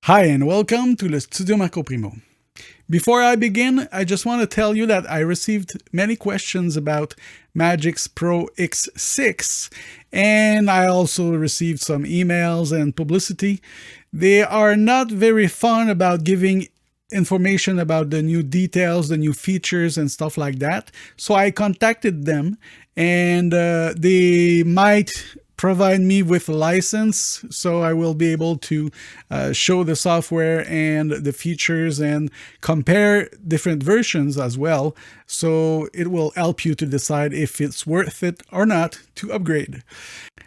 Hi and welcome to the Studio Marco Primeau. Before I begin, I just want to tell you that I received many questions about Magix Pro X6, and I also received some emails and publicity. They are not very fun about giving information about the new details, the new features and stuff like that. So I contacted them, and they might provide me with a license, so I will be able to show the software and the features and compare different versions as well. So it will help you to decide if it's worth it or not to upgrade.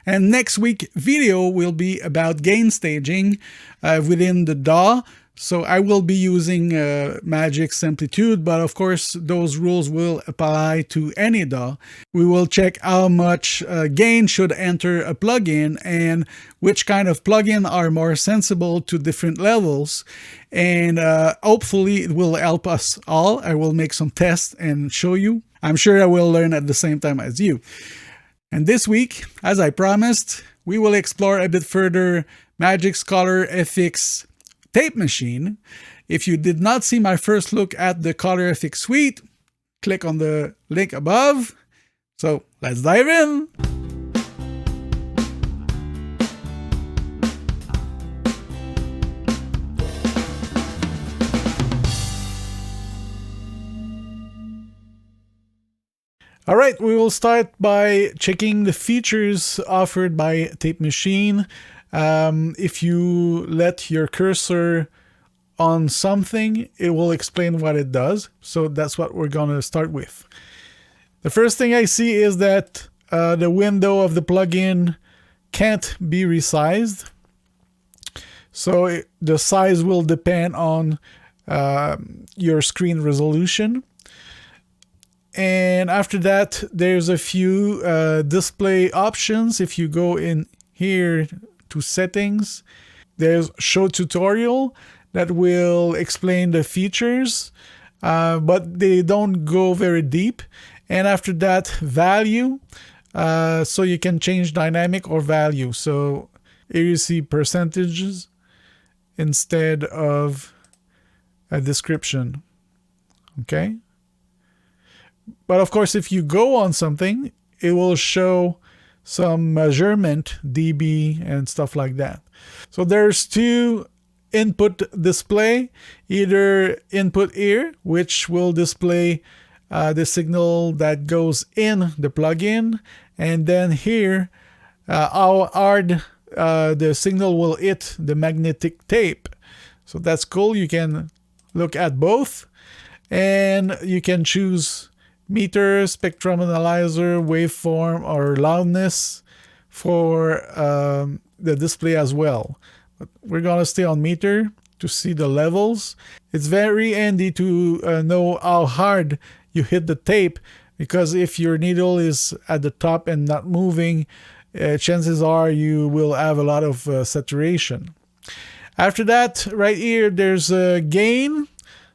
And next week video will be about gain staging within the DAW. So I will be using Magix Amplitude, but of course those rules will apply to any DAW. We will check how much gain should enter a plugin and which kind of plugin are more sensible to different levels. And hopefully it will help us all. I will make some tests and show you. I'm sure I will learn at the same time as you. And this week, as I promised, we will explore a bit further Magix colorFX tape machine. If you did not see my first look at the colorFX suite, click on the link above. So let's dive in. All right, we will start by checking the features offered by Tape Machine. If you let your cursor on something, it will explain what it does. So that's what we're going to start with. The first thing I see is that the window of the plugin can't be resized. So the size will depend on your screen resolution. And after that, there's a few display options. If you go in here to settings, there's show tutorial that will explain the features, but they don't go very deep. And after that, value, so you can change dynamic or value. So here you see percentages instead of a description. Okay. But of course, if you go on something, it will show some measurement, dB and stuff like that. So there's two input display, either input here, which will display the signal that goes in the plugin, and then here how hard the signal will hit the magnetic tape. So that's cool. You can look at both, and you can choose meter, spectrum analyzer, waveform, or loudness for the display as well. But we're gonna stay on meter to see the levels. It's very handy to know how hard you hit the tape, because if your needle is at the top and not moving, chances are you will have a lot of saturation. After that, right here, there's a gain.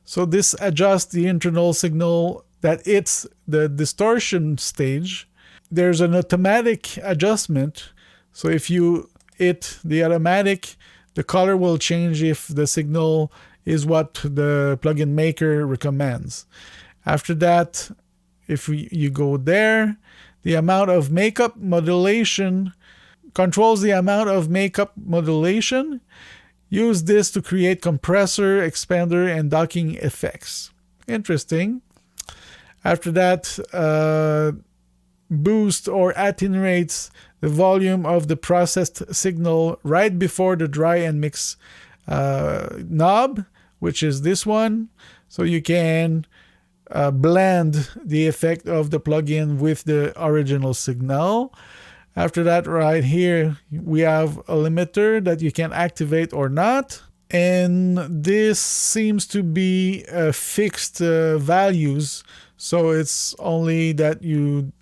So this adjusts the internal signal that it's the distortion stage. There's an automatic adjustment. So if you hit the automatic, the color will change if the signal is what the plugin maker recommends. After that, if you go there, the amount of makeup modulation controls the amount of makeup modulation. Use this to create compressor, expander, and docking effects. Interesting. After that, boost or attenuates the volume of the processed signal right before the dry and mix knob, which is this one. So you can blend the effect of the plugin with the original signal. After that, right here, we have a limiter that you can activate or not. And this seems to be fixed values. So it's only that you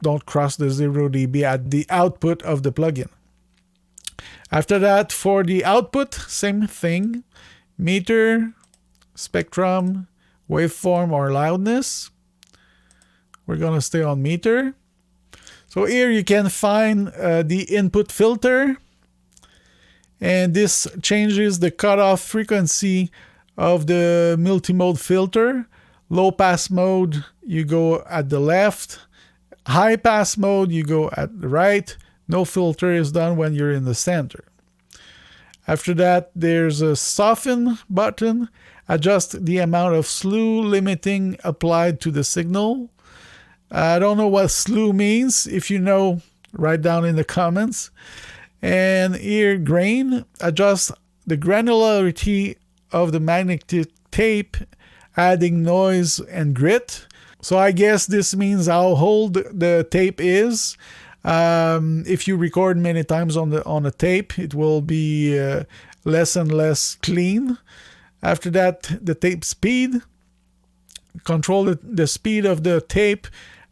don't cross the 0 dB at the output of the plugin. After that, for the output, same thing. Meter, spectrum, waveform, or loudness. We're going to stay on meter. So here you can find the input filter. and this changes the cutoff frequency of the multimode filter. Low pass mode, you go at the left. High pass mode, you go at the right. No filter is done when you're in the center. After that, there's a soften button. Adjust the amount of slew limiting applied to the signal. I don't know what slew means. If you know, write down in the comments. And here, grain. Adjust the granularity of the magnetic tape, adding noise and grit. So I guess this means how old the tape is. If you record many times on a tape, it will be less and less clean. After that, the tape speed. Control the speed of the tape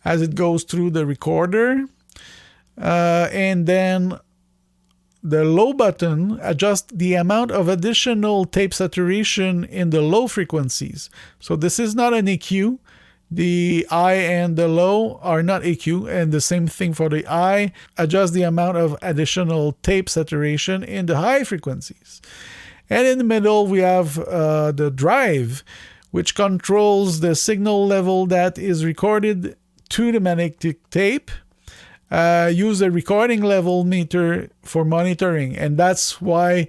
as it goes through the recorder. And then the low button, adjust the amount of additional tape saturation in the low frequencies. So this is not an EQ. The high and the low are not EQ, and the same thing for the high. Adjust the amount of additional tape saturation in the high frequencies. And in the middle, we have the drive, which controls the signal level that is recorded to the magnetic tape. Use a recording level meter for monitoring, and that's why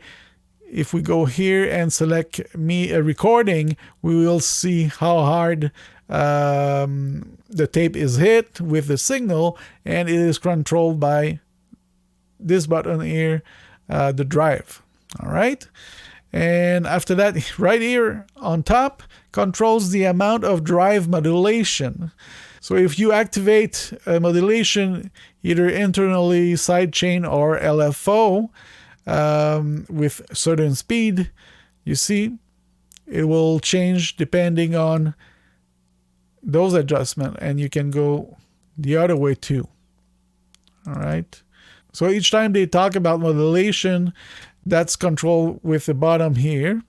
if we go here and select a recording, we will see how hard the tape is hit with the signal, and it is controlled by this button here, the drive. All right. And after that, right here on top, controls the amount of drive modulation. So if you activate modulation either internally, sidechain, or LFO with certain speed, you see it will change depending on those adjustments, and you can go the other way too. All right. So each time they talk about modulation, that's controlled with the bottom here.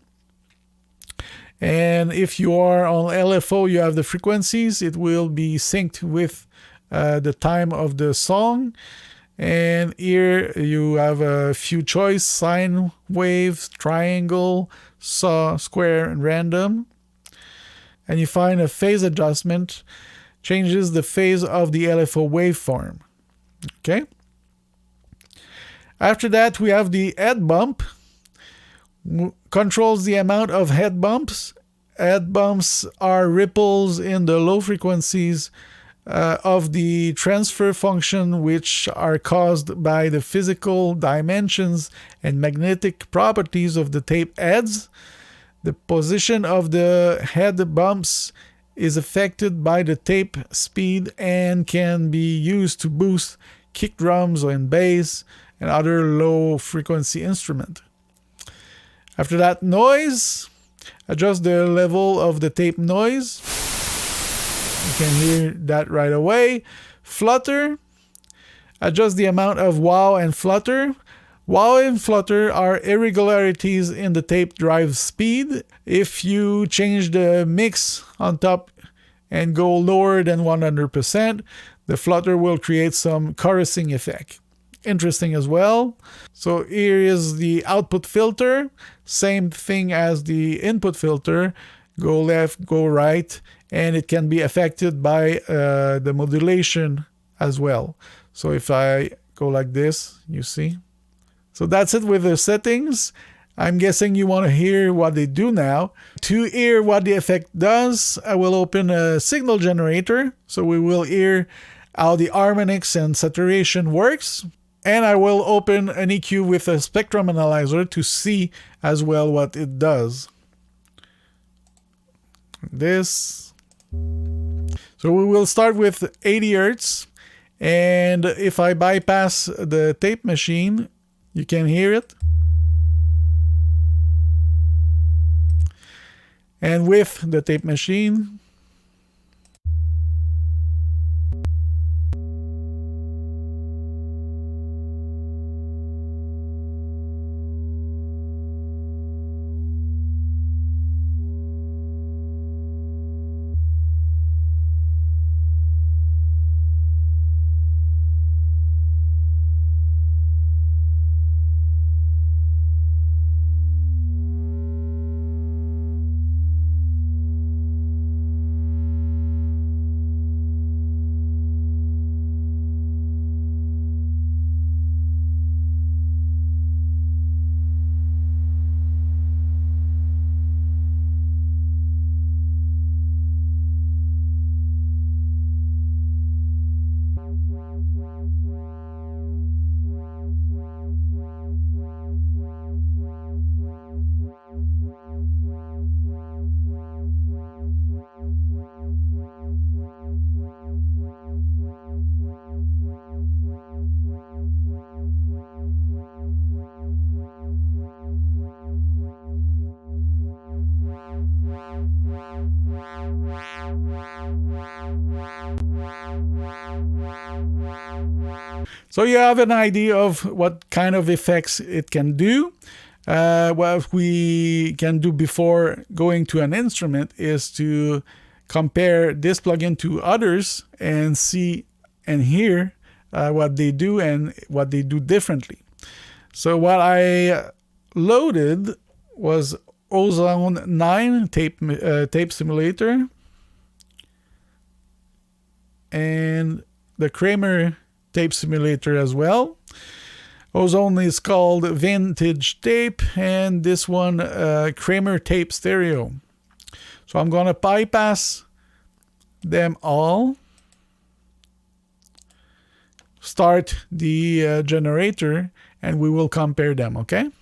And if you are on LFO, you have the frequencies. It will be synced with the time of the song. And here you have a few choice: sine wave, triangle, saw, square, and random. And you find a phase adjustment, changes the phase of the LFO waveform. Okay. After that, we have the head bump. Controls the amount of head bumps. Head bumps are ripples in the low frequencies of the transfer function, which are caused by the physical dimensions and magnetic properties of the tape heads. The position of the head bumps is affected by the tape speed and can be used to boost kick drums and bass and other low frequency instrument. After that, noise. Adjust the level of the tape noise. You can hear that right away. Flutter. Adjust the amount of wow and flutter. Wow and flutter are irregularities in the tape drive speed. If you change the mix on top and go lower than 100%, the flutter will create some chorusing effect. Interesting as well. So here is the output filter. Same thing as the input filter. Go left, go right, and it can be affected by the modulation as well. So if I go like this, you see. So that's it with the settings. I'm guessing you want to hear what they do now. To hear what the effect does, I will open a signal generator. So we will hear how the harmonics and saturation works. And I will open an EQ with a spectrum analyzer to see as well what it does. This. So we will start with 80 Hertz. And if I bypass the tape machine, you can hear it. And with the tape machine, So you have an idea of what kind of effects it can do. What we can do before going to an instrument is to compare this plugin to others and see and hear what they do and what they do differently. So what I loaded was Ozone 9 tape simulator and the Primeau tape simulator as well. Ozone is called Vintage Tape, and this one Primeau Tape Stereo. So I'm going to bypass them all, start the generator, and we will compare them, okay?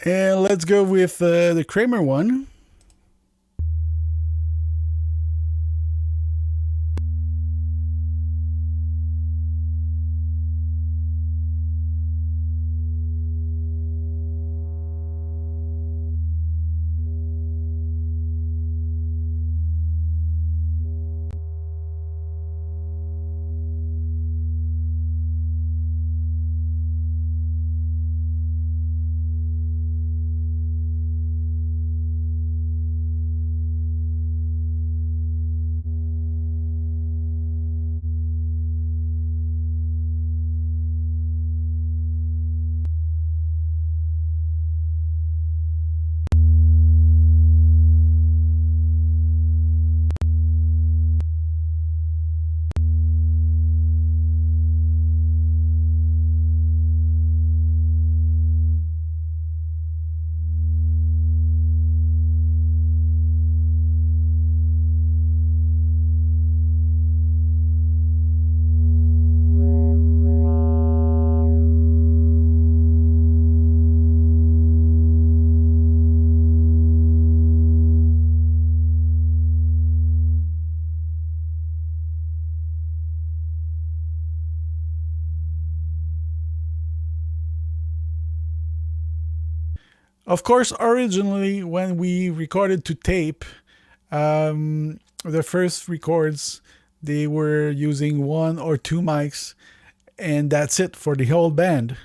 And let's go with the Primeau one. Of course, originally when we recorded to tape, the first records, they were using 1 or 2 mics, and that's it for the whole band.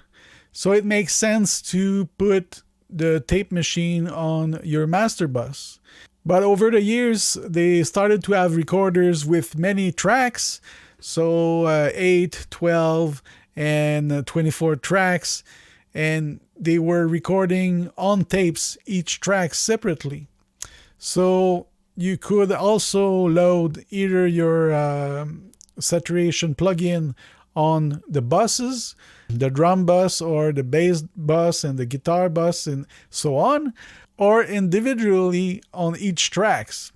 So it makes sense to put the tape machine on your Masterbuss. But over the years, they started to have recorders with many tracks, so 8, 12, and 24 tracks, and they were recording on tapes each track separately. So you could also load either your saturation plugin on the buses, the drum bus or the bass bus and the guitar bus and so on, or individually on each tracks.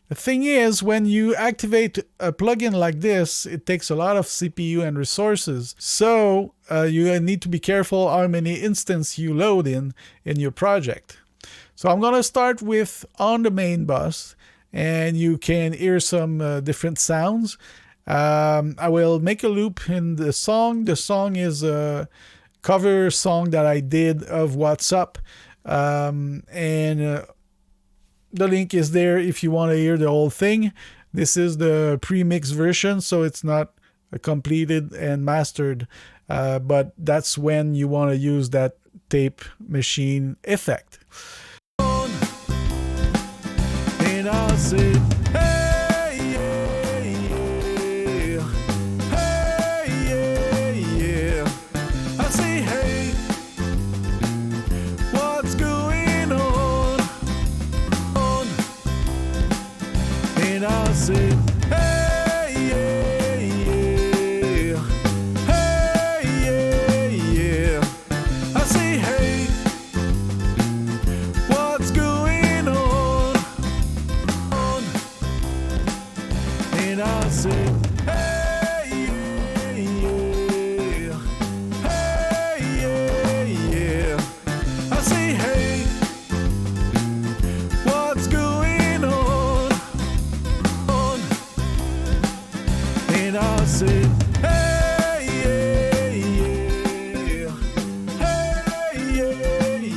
The thing is, when you activate a plugin like this, it takes a lot of CPU and resources. So you need to be careful how many instances you load in your project. So I'm going to start with on the main bus, and you can hear some different sounds. I will make a loop in the song. The song is a cover song that I did of What's Up. The link is there if you want to hear the whole thing. This is the pre-mix version, so it's not completed and mastered. But that's when you want to use that tape machine effect. And I'll say, hey, yeah, yeah. Hey, yeah, yeah. I say, hey, what's going on? say, hey, yeah, yeah. Hey, yeah,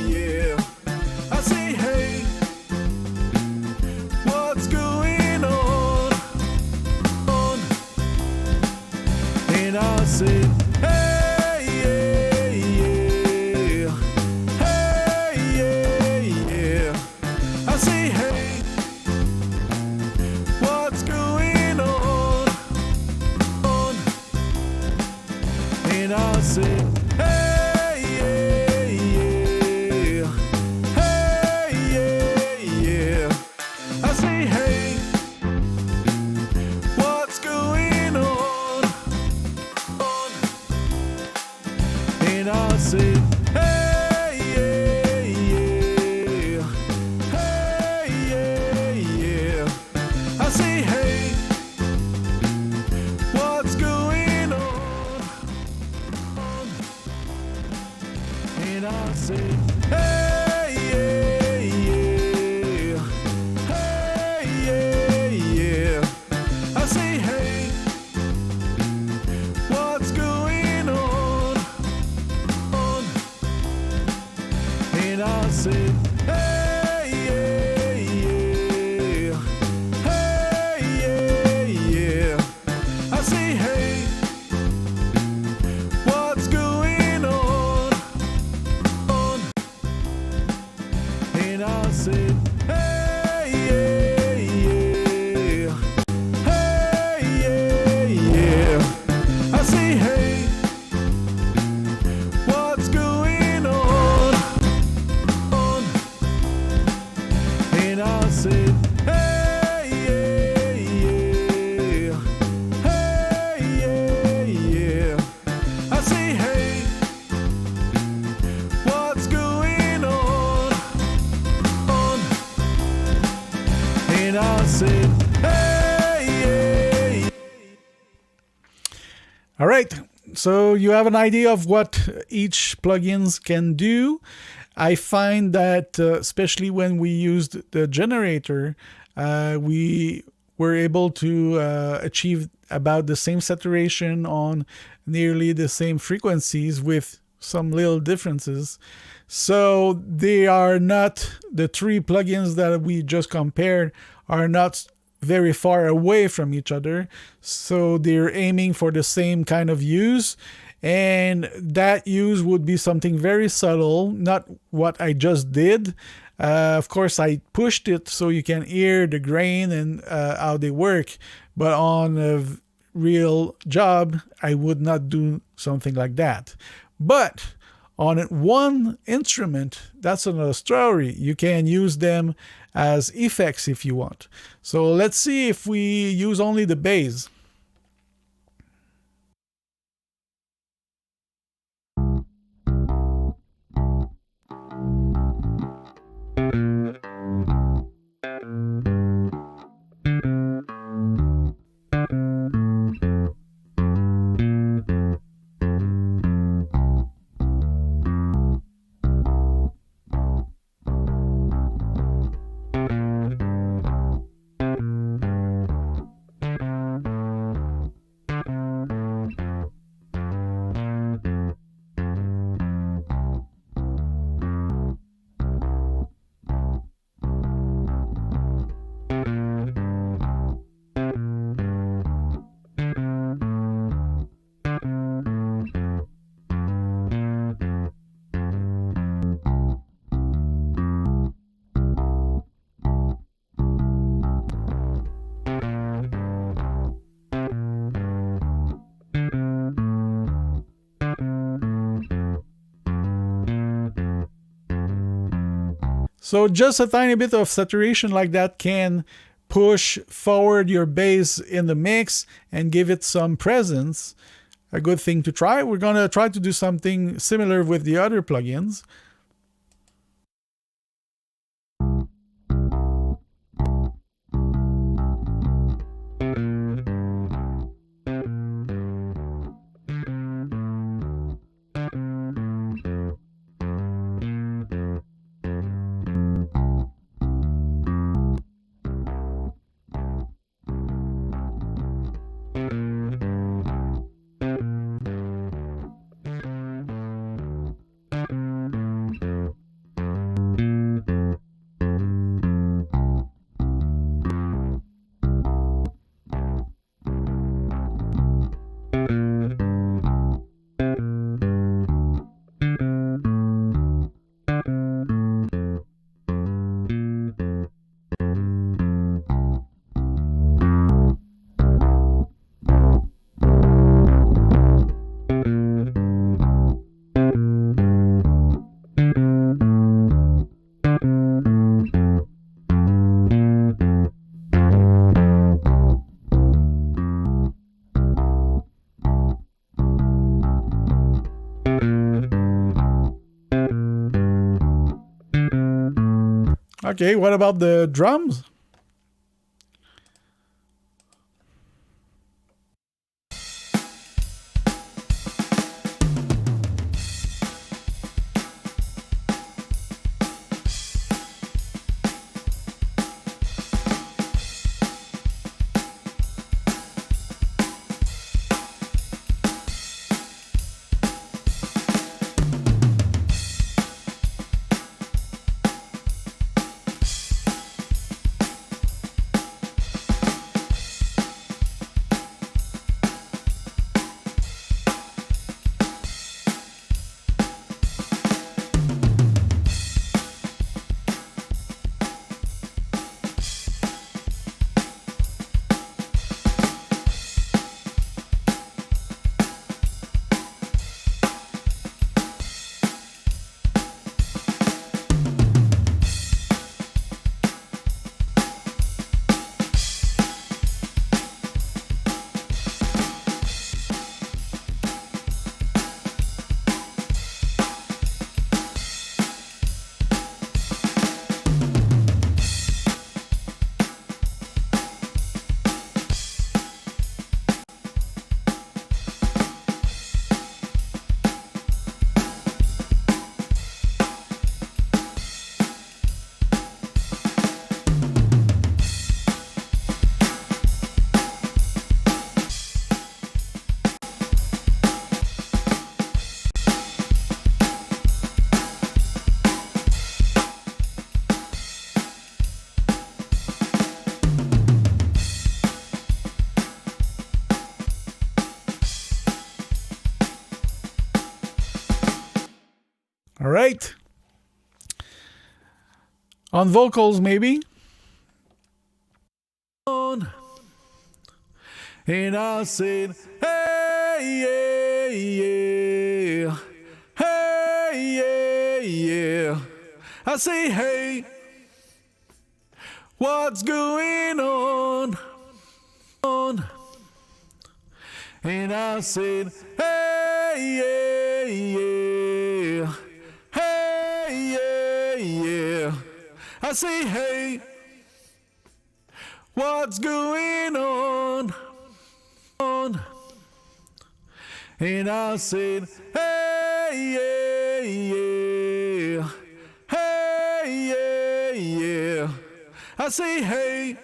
yeah. I say, hey, what's going on? And I say, hey, yeah, yeah. Hey, yeah, yeah. I say, hey, what's going on? And I say, hey, yeah, yeah. Hey, yeah, yeah. I say, hey, what's going on? And I say, hey, yeah, yeah. Hey, yeah, yeah. I say, hey, what's going on? And I say, hey, yeah, yeah. Hey, yeah, yeah. I say, hey, what's going on? And I say, hey, yeah, yeah. Hey, yeah, yeah. I say, hey, what's going on? And I say, hey, yeah, yeah. Hey, yeah, yeah. I say, hey, what's going on? And I say, hey, yeah, yeah. Hey, yeah, yeah. I say, hey, what's going on? And I say, hey, yeah. All right, so you have an idea of what each plugins can do. I find that especially when we used the generator, we were able to achieve about the same saturation on nearly the same frequencies with some little differences. So they are not, the three plugins that we just compared are not very far away from each other. So they're aiming for the same kind of use. And that use would be something very subtle, not what I just did. Of course, I pushed it so you can hear the grain and how they work. But on a real job, I would not do something like that. But on one instrument, that's another story. You can use them as effects if you want. So let's see if we use only the bass. So just a tiny bit of saturation like that can push forward your bass in the mix and give it some presence. A good thing to try. We're going to try to do something similar with the other plugins. Okay, what about the drums? All right. On vocals, maybe. And I said, hey, yeah, yeah. Hey, yeah, yeah. I say, hey, what's going on? And I said, hey, yeah, yeah. Hey, yeah, yeah. I say, hey, what's going on? And I said, hey, yeah, yeah. Hey, yeah, yeah. I say, hey,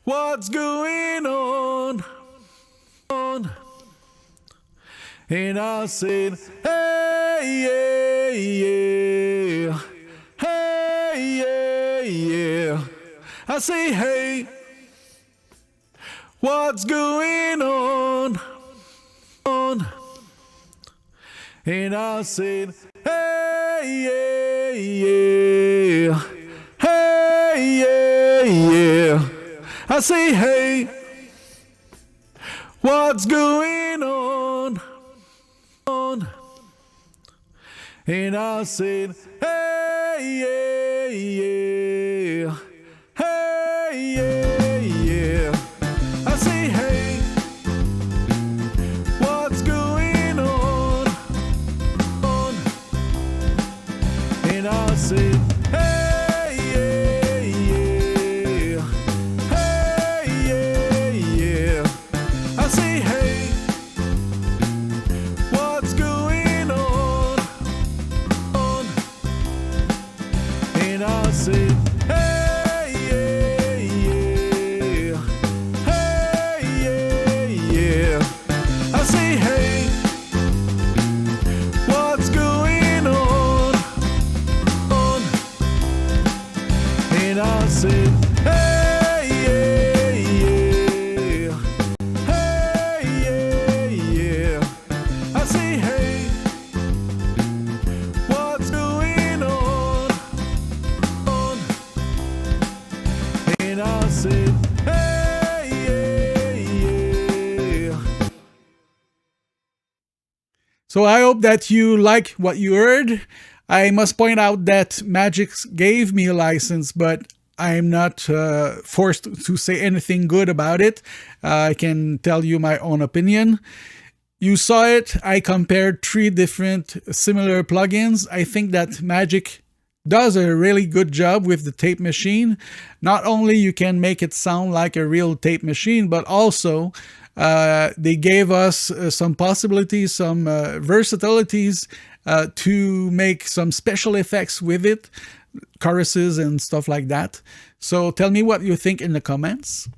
what's going on? And I said, hey, yeah, yeah. Hey, yeah, yeah. I say, hey, what's going on? And I said, hey, yeah, yeah. Hey, yeah, yeah. I say, hey, what's going on? And I said, hey, yeah, yeah. Hey, yeah, yeah. I say, hey, what's going on? And I said, hey, yeah, yeah. Hey, yeah, yeah. I say, hey, what's going on? And I said, hey, yeah, yeah. Hey, yeah, yeah. I say, hey, what's going on? And I said, hey, yeah, yeah. Hey, yeah, yeah. I say, hey, what's going on? And I said, hey, yeah. So I hope that you like what you heard. I must point out that Magix gave me a license, but I'm not forced to say anything good about it. I can tell you my own opinion. You saw it. I compared 3 different similar plugins. I think that Magix does a really good job with the tape machine. Not only you can make it sound like a real tape machine, but also they gave us some possibilities, some versatilities to make some special effects with it, choruses and stuff like that. So tell me what you think in the comments.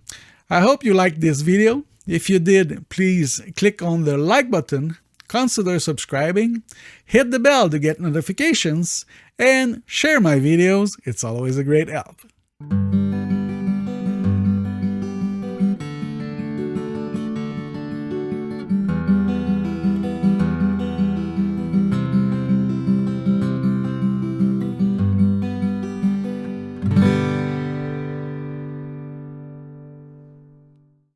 I hope you liked this video. If you did, please click on the like button, consider subscribing, hit the bell to get notifications, and share my videos. It's always a great help.